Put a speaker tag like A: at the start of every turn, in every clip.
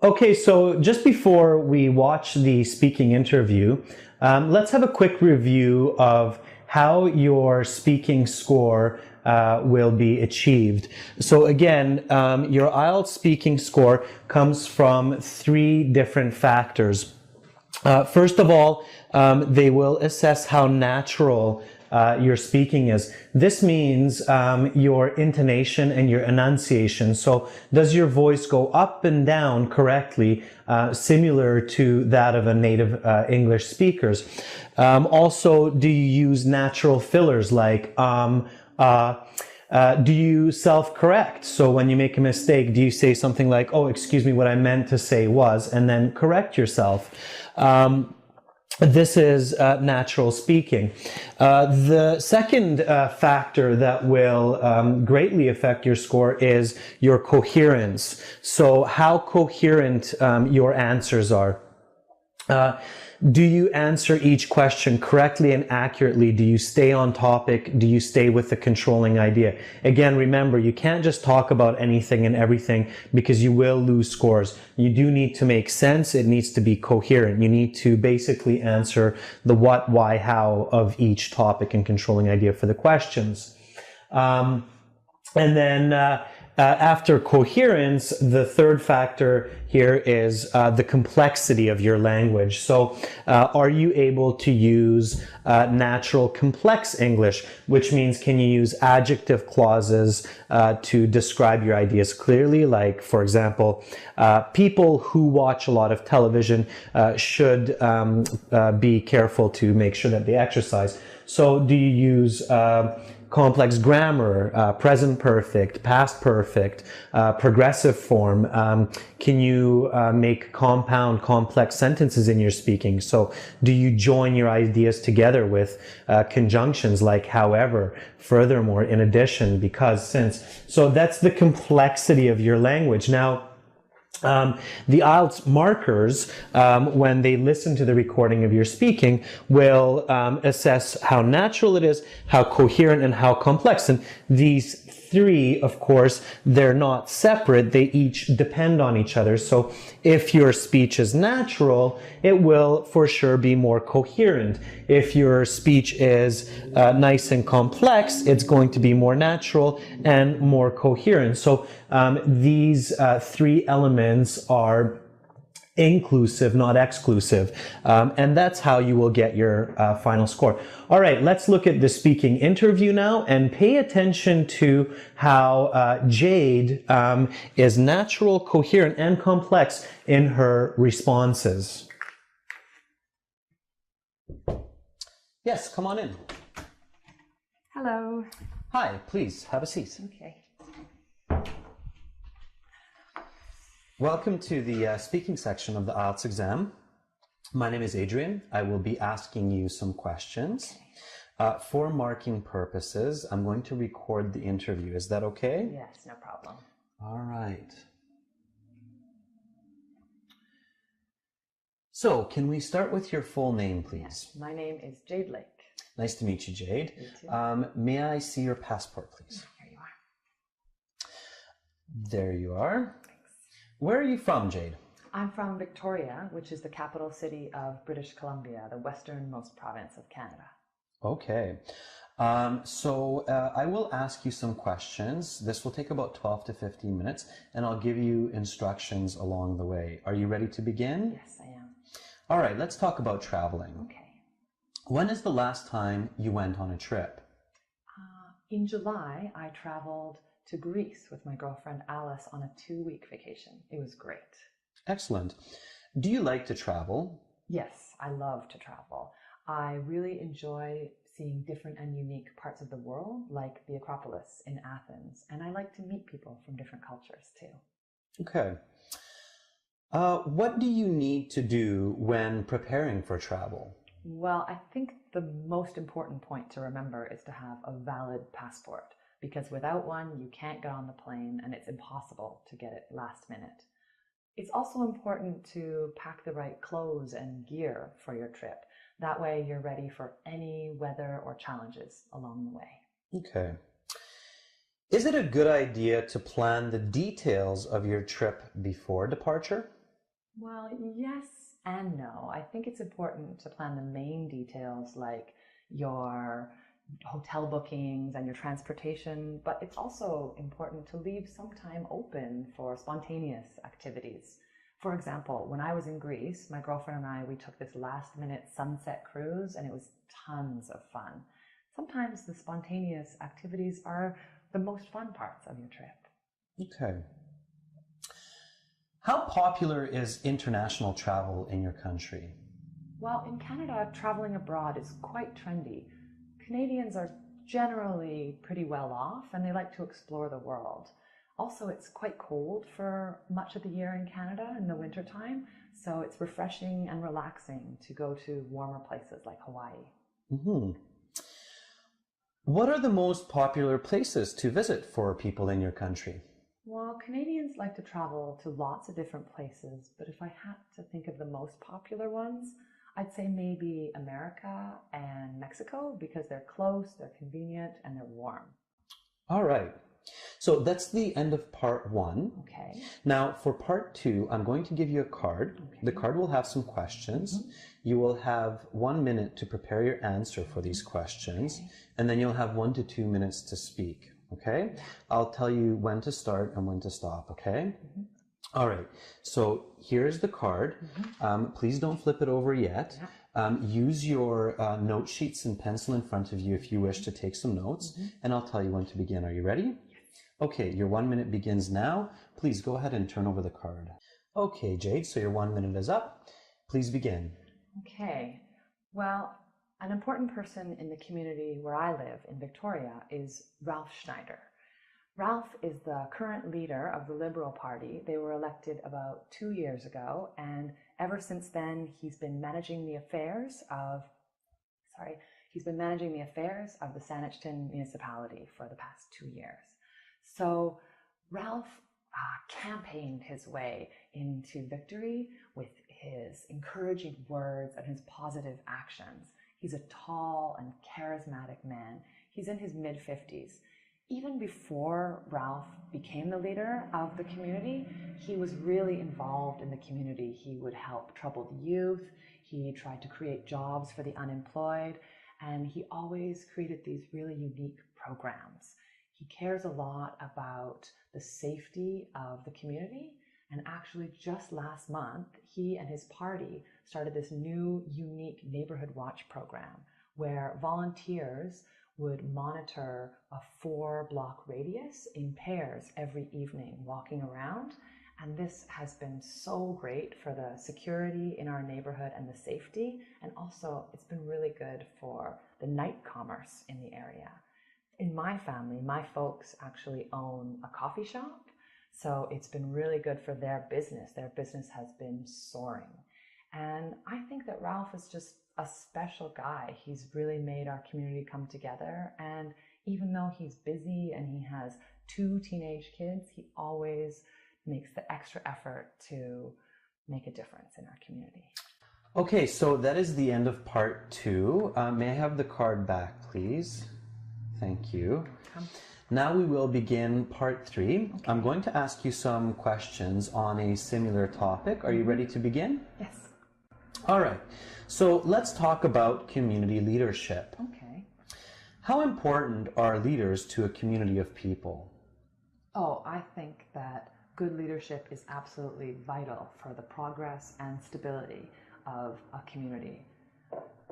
A: Okay, so just before we watch the speaking interview, let's have a quick review of how your speaking score will be achieved. So again, your IELTS speaking score comes from three different factors. First of all, they will assess how natural your speaking is. This means your intonation and your enunciation. So does your voice go up and down correctly, similar to that of a native English speaker's? Also, do you use natural fillers like do you self-correct? So when you make a mistake, do you say something like, oh, excuse me, what I meant to say was, and then correct yourself? This is natural speaking. The second factor that will greatly affect your score is your coherence. So how coherent your answers are. Do you answer each question correctly and accurately? Do you stay on topic? Do you stay with the controlling idea? Again, remember, you can't just talk about anything and everything because you will lose scores. You do need to make sense. It needs to be coherent. You need to basically answer the what, why, how of each topic and controlling idea for the questions. And then after coherence, the third factor here is the complexity of your language. So are you able to use natural complex English, which means can you use adjective clauses to describe your ideas clearly? Like, for example, people who watch a lot of television should be careful to make sure that they exercise. So do you use complex grammar, present perfect, past perfect, progressive form? Can you make compound, complex sentences in your speaking? So do you join your ideas together with conjunctions like however, furthermore, in addition, because, since? So that's the complexity of your language. Now, the IELTS markers, when they listen to the recording of your speaking, will assess how natural it is, how coherent, and how complex. And these three, of course, they're not separate. They each depend on each other. So if your speech is natural, it will for sure be more coherent. If your speech is nice and complex, it's going to be more natural and more coherent. So these three elements are inclusive, not exclusive. And that's how you will get your final score. All right, let's look at the speaking interview now and pay attention to how Jade is natural, coherent, and complex in her responses. Yes, come on in.
B: Hello.
A: Hi, please have a seat.
B: Okay.
A: Welcome to the speaking section of the IELTS exam. My name is Adrian. I will be asking you some questions. For marking purposes, I'm going to record the interview. Is that okay?
B: Yes, no problem.
A: All right. So, can we start with your full name, please?
B: Yes. My name is Jade Lake.
A: Nice to meet you, Jade.
B: You too.
A: May I see your passport, please?
B: Here you are.
A: There you are. Where are you from, Jade?
B: I'm from Victoria, which is the capital city of British Columbia, the westernmost province of Canada.
A: Okay. So I will ask you some questions. This will take about 12 to 15 minutes, and I'll give you instructions along the way. Are you ready to begin?
B: Yes, I am.
A: All right, let's talk about traveling.
B: Okay.
A: When is the last time you went on a trip?
B: In July, I traveled to Greece with my girlfriend Alice on a 2-week vacation. It was great.
A: Excellent. Do you like to travel?
B: Yes, I love to travel. I really enjoy seeing different and unique parts of the world, like the Acropolis in Athens, and I like to meet people from different cultures too.
A: Okay. What do you need to do when preparing for travel?
B: Well, I think the most important point to remember is to have a valid passport, because without one, you can't get on the plane and it's impossible to get it last minute. It's also important to pack the right clothes and gear for your trip. That way you're ready for any weather or challenges along the way.
A: Okay. Is it a good idea to plan the details of your trip before departure?
B: Well, yes and no. I think it's important to plan the main details like your hotel bookings and your transportation, but it's also important to leave some time open for spontaneous activities. For example, when I was in Greece, my girlfriend and I, we took this last minute sunset cruise and it was tons of fun. Sometimes the spontaneous activities are the most fun parts of your trip.
A: Okay. How popular is international travel in your country?
B: Well, in Canada, traveling abroad is quite trendy. Canadians are generally pretty well off and they like to explore the world. Also, it's quite cold for much of the year in Canada in the wintertime, so it's refreshing and relaxing to go to warmer places like Hawaii.
A: Mm-hmm. What are the most popular places to visit for people in your country?
B: Well, Canadians like to travel to lots of different places, but if I had to think of the most popular ones, I'd say maybe America and Mexico because they're close, they're convenient, and they're warm.
A: All right. So that's the end of part 1.
B: Okay.
A: Now for part 2, I'm going to give you a card.
B: Okay.
A: The card will have some questions. You will have 1 minute to prepare your answer for these questions, and then you'll have 1 to 2 minutes to speak. Okay? I'll tell you when to start and when to stop, okay? All right, so here's the card. Please don't flip it over yet. Use your note sheets and pencil in front of you if you wish to take some notes, and I'll tell you when to begin. Are you ready? Okay, your 1 minute begins now. Please go ahead and turn over the card. Okay, Jade, so your 1 minute is up. Please begin.
B: Okay, well, an important person in the community where I live in Victoria is Ralph Schneider. Ralph is the current leader of the Liberal Party. They were elected about 2 years ago, and ever since then, he's been managing the affairs of the Saanich municipality for the past 2 years. So Ralph campaigned his way into victory with his encouraging words and his positive actions. He's a tall and charismatic man. He's in his mid-50s. Even before Ralph became the leader of the community, he was really involved in the community. He would help troubled youth. He tried to create jobs for the unemployed, and he always created these really unique programs. He cares a lot about the safety of the community, and actually just last month, he and his party started this new, unique neighborhood watch program where volunteers would monitor a 4-block radius in pairs every evening, walking around. And this has been so great for the security in our neighborhood and the safety. And also, it's been really good for the night commerce in the area. In my family, my folks actually own a coffee shop. So it's been really good for their business. Their business has been soaring. And I think that Ralph is just a special guy. He's really made our community come together. And even though he's busy and he has 2 teenage kids, he always makes the extra effort to make a difference in our community.
A: Okay, so that is the end of part 2. May I have the card back, please? Thank you. Now we will begin part 3. Okay. I'm going to ask you some questions on a similar topic. Are you ready to begin?
B: Yes.
A: All right. So let's talk about community leadership.
B: Okay.
A: How important are leaders to a community of people?
B: Oh, I think that good leadership is absolutely vital for the progress and stability of a community.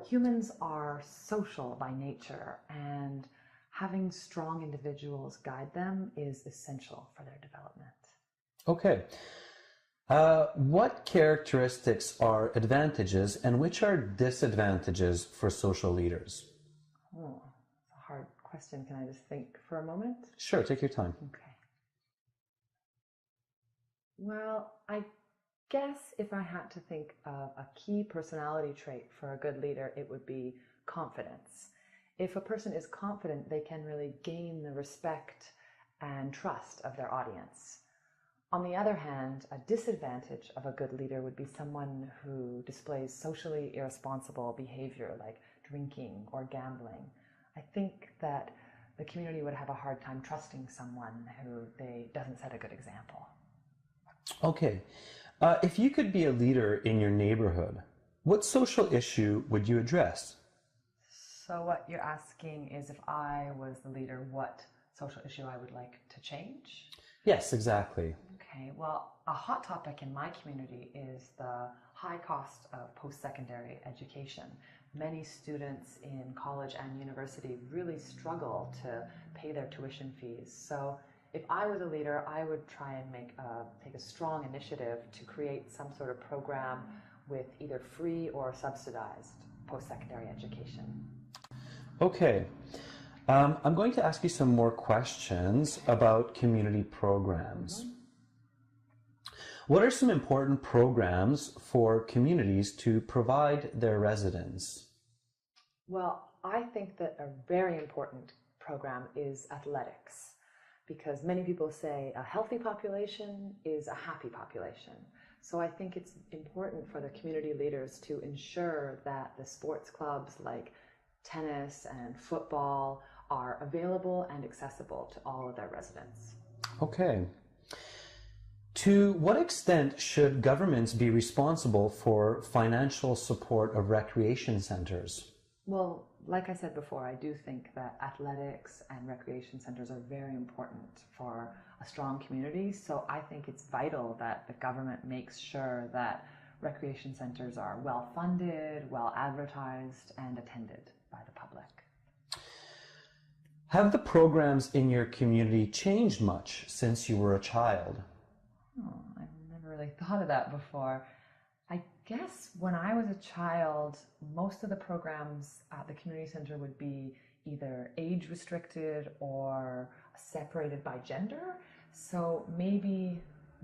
B: Humans are social by nature, and having strong individuals guide them is essential for their development. Okay.
A: What characteristics are advantages and which are disadvantages for social leaders?
B: Oh, it's a hard question. Can I just think for a moment?
A: Sure, take your time.
B: Okay. Well, I guess if I had to think of a key personality trait for a good leader, it would be confidence. If a person is confident, they can really gain the respect and trust of their audience. On the other hand, a disadvantage of a good leader would be someone who displays socially irresponsible behavior like drinking or gambling. I think that the community would have a hard time trusting someone who doesn't set a good example.
A: Okay. If you could be a leader in your neighborhood, what social issue would you address?
B: So what you're asking is if I was the leader, what social issue I would like to change?
A: Yes, exactly.
B: Okay, well, a hot topic in my community is the high cost of post-secondary education. Many students in college and university really struggle to pay their tuition fees. So if I was a leader, I would try and take a strong initiative to create some sort of program with either free or subsidized post-secondary education.
A: Okay. I'm going to ask you some more questions about community programs. What are some important programs for communities to provide their residents?
B: Well, I think that a very important program is athletics, because many people say a healthy population is a happy population. So I think it's important for the community leaders to ensure that the sports clubs like tennis and football are available and accessible to all of their residents.
A: Okay. To what extent should governments be responsible for financial support of recreation centers?
B: Well, like I said before, I do think that athletics and recreation centers are very important for a strong community. So I think it's vital that the government makes sure that recreation centers are well funded, well advertised, and attended by the public.
A: Have the programs in your community changed much since you were a child?
B: Oh, I've never really thought of that before. I guess when I was a child, most of the programs at the community center would be either age restricted or separated by gender. So maybe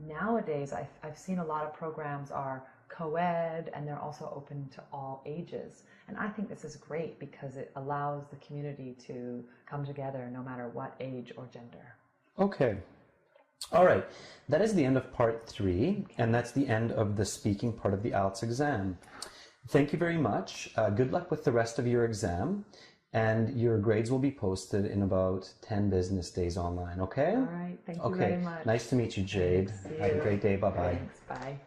B: nowadays I've seen a lot of programs are co-ed and they're also open to all ages. And I think this is great because it allows the community to come together no matter what age or gender.
A: Okay. All right. That is the end of part 3, and that's the end of the speaking part of the IELTS exam. Thank you very much. Good luck with the rest of your exam, and your grades will be posted in about 10 business days online, okay?
B: All right. Thank you very much.
A: Nice to meet you, Jade.
B: Thanks.
A: Have a great day. Bye-bye.
B: Thanks. Bye.